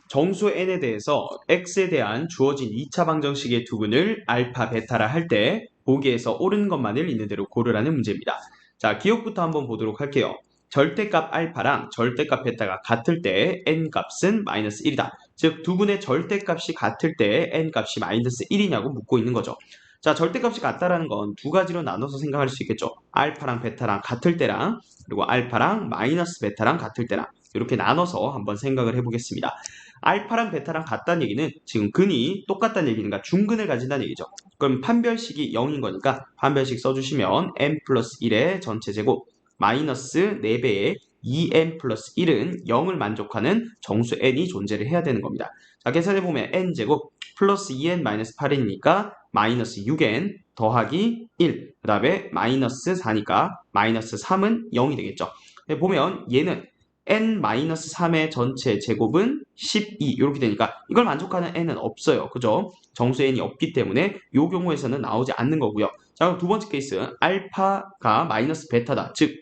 정수 n에 대해서 x에 대한 주어진 2차 방정식의 두근을 알파, 베타라 할 때 보기에서 옳은 것만을 있는 대로 고르라는 문제입니다. 자, 기억부터 한번 보도록 할게요. 절대값 알파랑 절대값 베타가 같을 때 n 값은 마이너스 1이다. 즉, 두근의 절대값이 같을 때 n 값이 마이너스 1이냐고 묻고 있는 거죠. 자, 절대값이 같다라는 건 두 가지로 나눠서 생각할 수 있겠죠. 알파랑 베타랑 같을 때랑 그리고 알파랑 마이너스 베타랑 같을 때랑 이렇게 나눠서 한번 생각을 해보겠습니다. 알파랑 베타랑 같다는 얘기는 지금 근이 똑같다는 얘기니까 중근을 가진다는 얘기죠. 그럼 판별식이 0인 거니까 판별식 써주시면 n 플러스 1의 전체 제곱 마이너스 4배의 2n 플러스 1은 0을 만족하는 정수 n이 존재를 해야 되는 겁니다. 자, 계산해보면 n제곱 플러스 2n 마이너스 8이니까 마이너스 6n 더하기 1, 그 다음에 마이너스 4니까 마이너스 3은 0이 되겠죠. 보면 얘는 n-3의 전체 제곱은 12 이렇게 되니까 이걸 만족하는 n은 없어요. 그죠? 정수 n이 없기 때문에 이 경우에서는 나오지 않는 거고요. 자, 그럼 두 번째 케이스 알파가 마이너스 베타다. 즉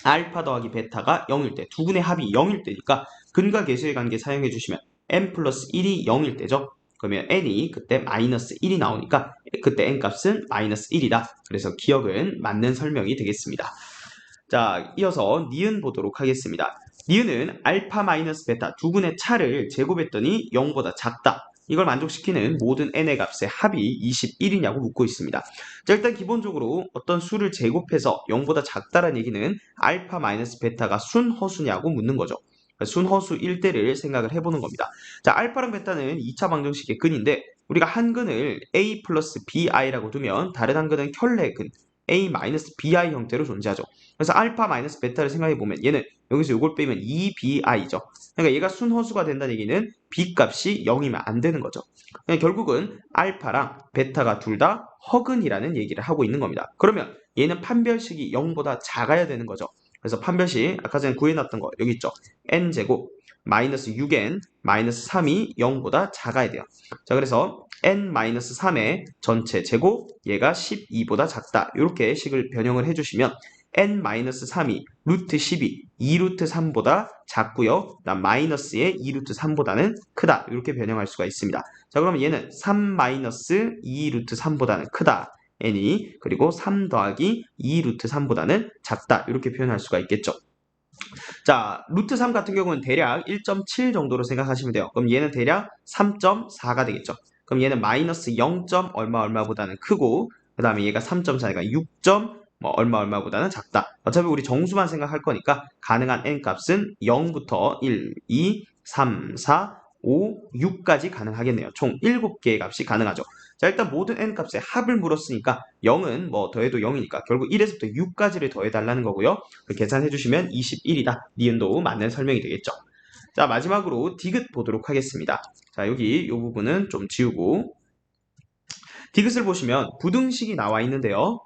알파 더하기 베타가 0일 때 두근의 합이 0일 때니까 근과 계수의 관계 사용해 주시면 n 플러스 1이 0일 때죠. 그러면 n이 그때 마이너스 1이 나오니까 그때 n 값은 마이너스 1이다. 그래서 기억은 맞는 설명이 되겠습니다. 자, 이어서 니은 보도록 하겠습니다. 니은은 알파 마이너스 베타 두 분의 차를 제곱했더니 0보다 작다. 이걸 만족시키는 모든 n의 값의 합이 21이냐고 묻고 있습니다. 자, 일단 기본적으로 어떤 수를 제곱해서 0보다 작다라는 얘기는 알파 마이너스 베타가 순허수냐고 묻는 거죠. 순허수일 때를 생각을 해보는 겁니다. 자, 알파랑 베타는 2차 방정식의 근인데 우리가 한 근을 a 플러스 bi라고 두면 다른 한 근은 켤레 근 a 마이너스 bi 형태로 존재하죠. 그래서 알파 마이너스 베타를 생각해 보면 얘는 여기서 이걸 빼면 2bi죠. 그러니까 얘가 순허수가 된다는 얘기는 b 값이 0이면 안 되는 거죠. 그러니까 결국은 알파랑 베타가 둘 다 허근이라는 얘기를 하고 있는 겁니다. 그러면 얘는 판별식이 0보다 작아야 되는 거죠. 그래서 판별식 아까 전에 구해놨던 거 여기 있죠. n제곱 마이너스 6n 마이너스 3이 0보다 작아야 돼요. 자, 그래서 n-3의 전체 제곱 얘가 12보다 작다. 이렇게 식을 변형을 해주시면 n-3이 루트 12, 2루트 3보다 작고요. 그다음 마이너스의 2루트 3보다는 크다. 이렇게 변형할 수가 있습니다. 자, 그러면 얘는 3-2루트 3보다는 크다. n이 그리고 3 더하기 2루트 3보다는 작다. 이렇게 표현할 수가 있겠죠. 자, 루트 3 같은 경우는 대략 1.7 정도로 생각하시면 돼요. 그럼 얘는 대략 3.4가 되겠죠. 그럼 얘는 마이너스 0. 얼마보다는 크고 그 다음에 얘가 3.4니까 6. 얼마보다는 작다. 어차피 우리 정수만 생각할 거니까 가능한 n값은 0부터 1, 2, 3, 4, 5, 6까지 가능하겠네요. 총 7개의 값이 가능하죠. 자, 일단 모든 n값의 합을 물었으니까 0은 뭐 더해도 0이니까 결국 1에서부터 6까지를 더해달라는 거고요. 계산해 주시면 21이다. 니은도 맞는 설명이 되겠죠. 자, 마지막으로 디귿 보도록 하겠습니다. 자, 여기 이 부분은 좀 지우고 디귿을 보시면 부등식이 나와 있는데요.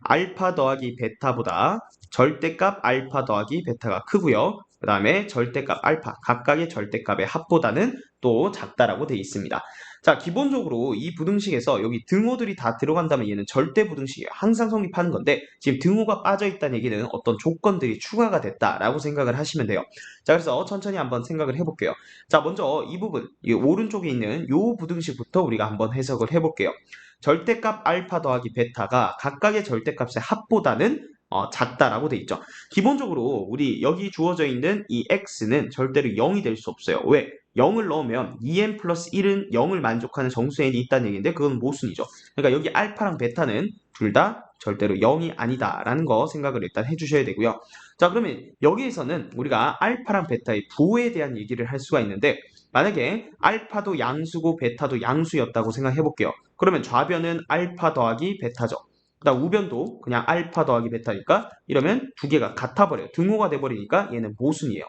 알파 더하기 베타보다 절대값 알파 더하기 베타가 크고요. 그 다음에 절대값 알파, 각각의 절대값의 합보다는 또 작다라고 되어 있습니다. 자, 기본적으로 이 부등식에서 여기 등호들이 다 들어간다면 얘는 절대 부등식이에요. 항상 성립하는 건데 지금 등호가 빠져있다는 얘기는 어떤 조건들이 추가가 됐다라고 생각을 하시면 돼요. 자, 그래서 천천히 한번 생각을 해볼게요. 자, 먼저 이 부분, 이 오른쪽에 있는 이 부등식부터 우리가 한번 해석을 해볼게요. 절대값 알파 더하기 베타가 각각의 절대값의 합보다는 작다라고 돼 있죠. 기본적으로 우리 여기 주어져 있는 이 x는 절대로 0이 될 수 없어요. 왜? 0을 넣으면 2n 플러스 1은 0을 만족하는 정수 n이 있다는 얘기인데 그건 모순이죠. 그러니까 여기 알파랑 베타는 둘 다 절대로 0이 아니다라는 거 생각을 일단 해주셔야 되고요. 자, 그러면 여기에서는 우리가 알파랑 베타의 부호에 대한 얘기를 할 수가 있는데 만약에 알파도 양수고 베타도 양수였다고 생각해 볼게요. 그러면 좌변은 알파 더하기 베타죠. 그다음 우변도 그냥 알파 더하기 베타니까 이러면 두 개가 같아 버려요. 등호가 돼 버리니까 얘는 모순이에요.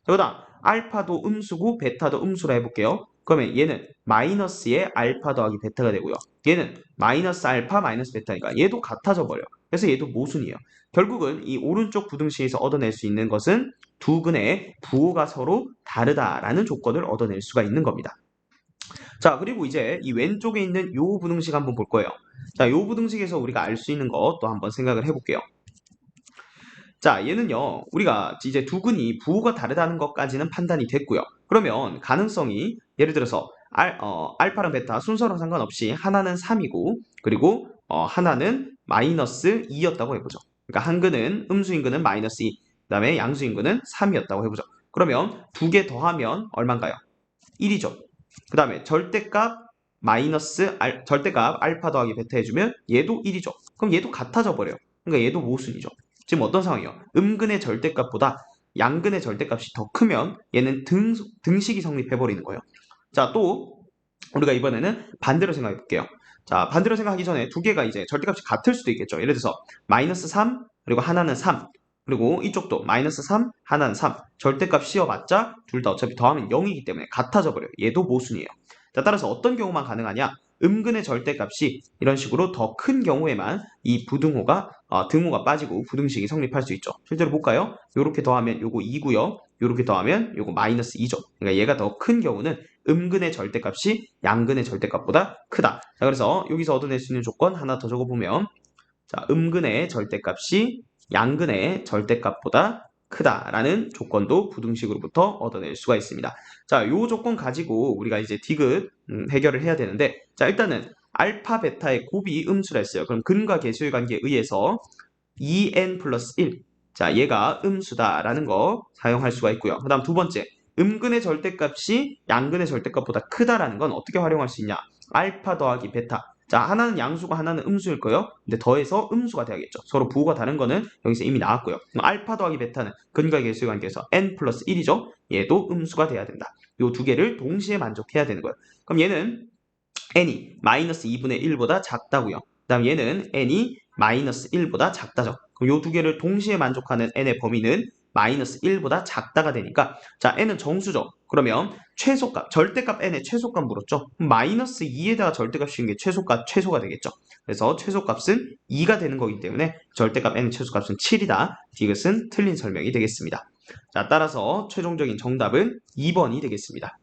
그다음 알파도 음수고 베타도 음수라 해볼게요. 그러면 얘는 마이너스의 알파 더하기 베타가 되고요. 얘는 마이너스 알파 마이너스 베타니까 얘도 같아져 버려요. 그래서 얘도 모순이에요. 결국은 이 오른쪽 부등식에서 얻어낼 수 있는 것은 두 근의 부호가 서로 다르다라는 조건을 얻어낼 수가 있는 겁니다. 자, 그리고 이제 이 왼쪽에 있는 요 부등식 한번 볼 거예요. 자, 요 부등식에서 우리가 알 수 있는 것 또 한번 생각을 해볼게요. 자, 얘는요, 우리가 이제 두근이 부호가 다르다는 것까지는 판단이 됐고요. 그러면 가능성이 예를 들어서 알파랑 베타 순서랑 상관없이 하나는 3이고 그리고 하나는 마이너스 2였다고 해보죠. 그러니까 한근은 음수인근은 마이너스 2, 그다음에 양수인근은 3이었다고 해보죠. 그러면 두 개 더하면 얼마인가요? 1이죠. 그다음에 절대값 알파 더하기 베타 해주면 얘도 1이죠. 그럼 얘도 같아져 버려요. 그러니까 얘도 모순이죠. 지금 어떤 상황이에요? 음근의 절대값보다 양근의 절대값이 더 크면 얘는 등식이 성립해버리는 거예요. 자, 또 우리가 이번에는 반대로 생각해 볼게요. 자, 반대로 생각하기 전에 두 개가 이제 절대값이 같을 수도 있겠죠. 예를 들어서 마이너스 3 그리고 하나는 3 그리고 이쪽도 마이너스 3 하나는 3 절대값 씌워봤자 둘 다 어차피 더하면 0이기 때문에 같아져 버려요. 얘도 모순이에요. 자, 따라서 어떤 경우만 가능하냐? 음근의 절대값이 이런 식으로 더 큰 경우에만 이 등호가 빠지고 부등식이 성립할 수 있죠. 실제로 볼까요? 요렇게 더하면 요거 2고요. 요렇게 더하면 요거 마이너스 2죠. 그러니까 얘가 더 큰 경우는 음근의 절대값이 양근의 절대값보다 크다. 자, 그래서 여기서 얻어낼 수 있는 조건 하나 더 적어보면, 자, 음근의 절대값이 양근의 절대값보다 크다라는 조건도 부등식으로부터 얻어낼 수가 있습니다. 자, 요 조건 가지고 우리가 이제 디귿 해결을 해야 되는데, 자, 일단은 알파 베타의 곱이 음수라 했어요. 그럼 근과 계수의 관계에 의해서 2n 플러스 1. 자, 얘가 음수다라는 거 사용할 수가 있고요. 그 다음 두 번째, 음근의 절대값이 양근의 절대값보다 크다라는 건 어떻게 활용할 수 있냐? 알파 더하기 베타. 자, 하나는 양수고 하나는 음수일 거예요. 근데 더해서 음수가 돼야겠죠. 서로 부호가 다른 거는 여기서 이미 나왔고요. 그럼 알파 더하기 베타는 근과 계수의 관계에서 n 플러스 1이죠. 얘도 음수가 돼야 된다. 요 두 개를 동시에 만족해야 되는 거예요. 그럼 얘는 n이 마이너스 2분의 1보다 작다고요. 그 다음 얘는 n이 마이너스 1보다 작다죠. 그럼 요 두 개를 동시에 만족하는 n의 범위는 마이너스 1보다 작다가 되니까, 자, n은 정수죠. 그러면 최소값, 절대값 n의 최소값 물었죠. 마이너스 2에다가 절대값 씌운 게 최소가 되겠죠. 그래서 최소값은 2가 되는 거기 때문에 절대값 n의 최소값은 7이다. 디귿은 틀린 설명이 되겠습니다. 자, 따라서 최종적인 정답은 2번이 되겠습니다.